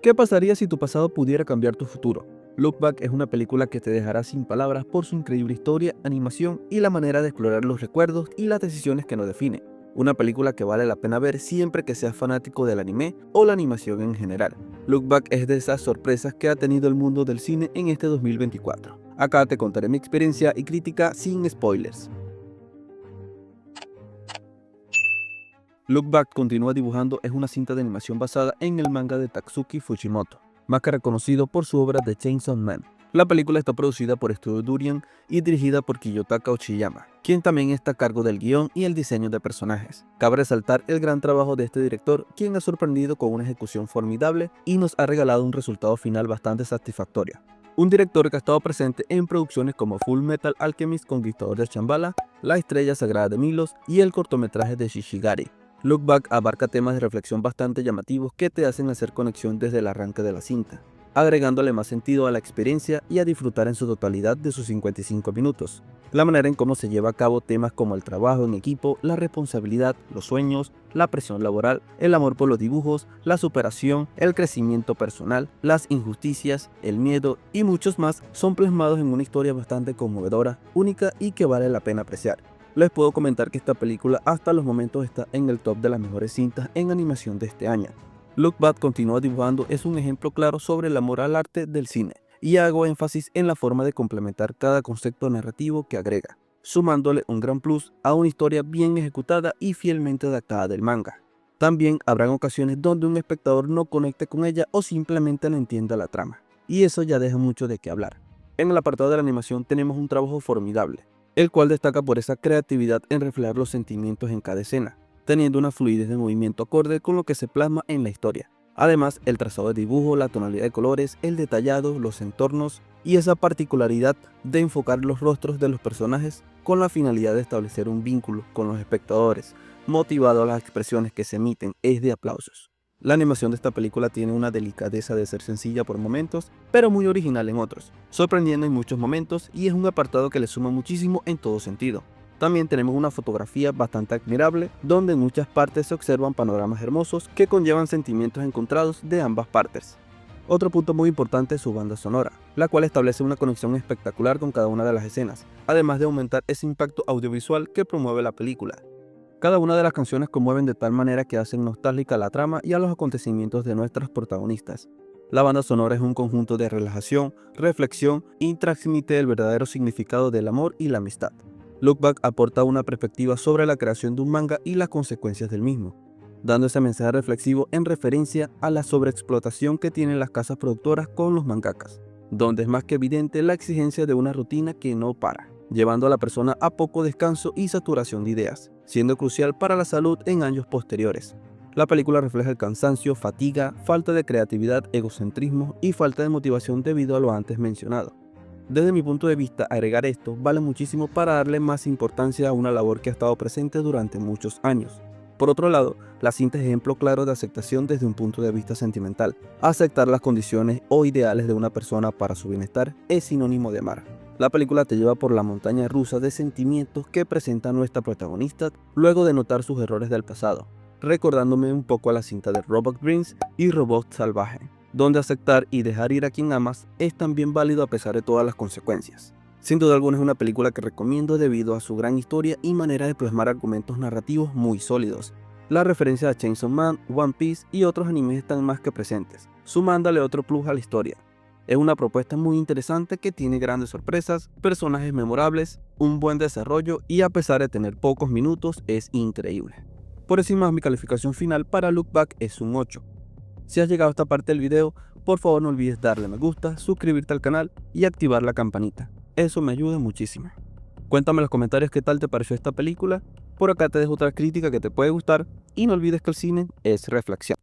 ¿Qué pasaría si tu pasado pudiera cambiar tu futuro? Look Back es una película que te dejará sin palabras por su increíble historia, animación y la manera de explorar los recuerdos y las decisiones que nos definen. Una película que vale la pena ver siempre que seas fanático del anime o la animación en general. Look Back es de esas sorpresas que ha tenido el mundo del cine en este 2024. Acá te contaré mi experiencia y crítica sin spoilers. Look Back continúa dibujando es una cinta de animación basada en el manga de Tatsuki Fujimoto, más que reconocido por su obra The Chainsaw Man. La película está producida por Studio Durian y dirigida por Kiyotaka Uchiyama, quien también está a cargo del guión y el diseño de personajes. Cabe resaltar el gran trabajo de este director, quien ha sorprendido con una ejecución formidable y nos ha regalado un resultado final bastante satisfactorio. Un director que ha estado presente en producciones como Full Metal Alchemist, Conquistador de Shambhala, La Estrella Sagrada de Milos y el cortometraje de Shishigari. Look Back abarca temas de reflexión bastante llamativos que te hacen hacer conexión desde el arranque de la cinta, agregándole más sentido a la experiencia y a disfrutar en su totalidad de sus 55 minutos. La manera en cómo se lleva a cabo temas como el trabajo en equipo, la responsabilidad, los sueños, la presión laboral, el amor por los dibujos, la superación, el crecimiento personal, las injusticias, el miedo y muchos más son plasmados en una historia bastante conmovedora, única y que vale la pena apreciar. Les puedo comentar que esta película hasta los momentos está en el top de las mejores cintas en animación de este año. Look Back continúa dibujando es un ejemplo claro sobre el amor al arte del cine, y hago énfasis en la forma de complementar cada concepto narrativo que agrega, sumándole un gran plus a una historia bien ejecutada y fielmente adaptada del manga. También habrán ocasiones donde un espectador no conecte con ella o simplemente no entienda la trama, y eso ya deja mucho de qué hablar. En el apartado de la animación tenemos un trabajo formidable, el cual destaca por esa creatividad en reflejar los sentimientos en cada escena, teniendo una fluidez de movimiento acorde con lo que se plasma en la historia. Además, el trazado de dibujo, la tonalidad de colores, el detallado, los entornos y esa particularidad de enfocar los rostros de los personajes con la finalidad de establecer un vínculo con los espectadores, motivado a las expresiones que se emiten, es de aplausos. La animación de esta película tiene una delicadeza de ser sencilla por momentos, pero muy original en otros, sorprendiendo en muchos momentos y es un apartado que le suma muchísimo en todo sentido. También tenemos una fotografía bastante admirable, donde en muchas partes se observan panoramas hermosos que conllevan sentimientos encontrados de ambas partes. Otro punto muy importante es su banda sonora, la cual establece una conexión espectacular con cada una de las escenas, además de aumentar ese impacto audiovisual que promueve la película. Cada una de las canciones conmueven de tal manera que hacen nostálgica a la trama y a los acontecimientos de nuestros protagonistas. La banda sonora es un conjunto de relajación, reflexión y transmite el verdadero significado del amor y la amistad. Look Back aporta una perspectiva sobre la creación de un manga y las consecuencias del mismo, dando ese mensaje reflexivo en referencia a la sobreexplotación que tienen las casas productoras con los mangakas, donde es más que evidente la exigencia de una rutina que no para, llevando a la persona a poco descanso y saturación de ideas, siendo crucial para la salud en años posteriores. La película refleja el cansancio, fatiga, falta de creatividad, egocentrismo y falta de motivación debido a lo antes mencionado. Desde mi punto de vista, agregar esto vale muchísimo para darle más importancia a una labor que ha estado presente durante muchos años. Por otro lado, la cinta es ejemplo claro de aceptación desde un punto de vista sentimental. Aceptar las condiciones o ideales de una persona para su bienestar es sinónimo de amar. La película te lleva por la montaña rusa de sentimientos que presenta nuestra protagonista luego de notar sus errores del pasado, recordándome un poco a la cinta de Robot Dreams y Robot Salvaje, donde aceptar y dejar ir a quien amas es también válido a pesar de todas las consecuencias. Sin duda alguna es una película que recomiendo debido a su gran historia y manera de plasmar argumentos narrativos muy sólidos. La referencia a Chainsaw Man, One Piece y otros animes están más que presentes, sumándole otro plus a la historia. Es una propuesta muy interesante que tiene grandes sorpresas, personajes memorables, un buen desarrollo y a pesar de tener pocos minutos es increíble. Por encima mi calificación final para Look Back es un 8. Si has llegado a esta parte del video, por favor no olvides darle me gusta, suscribirte al canal y activar la campanita. Eso me ayuda muchísimo. Cuéntame en los comentarios qué tal te pareció esta película. Por acá te dejo otra crítica que te puede gustar y no olvides que el cine es reflexión.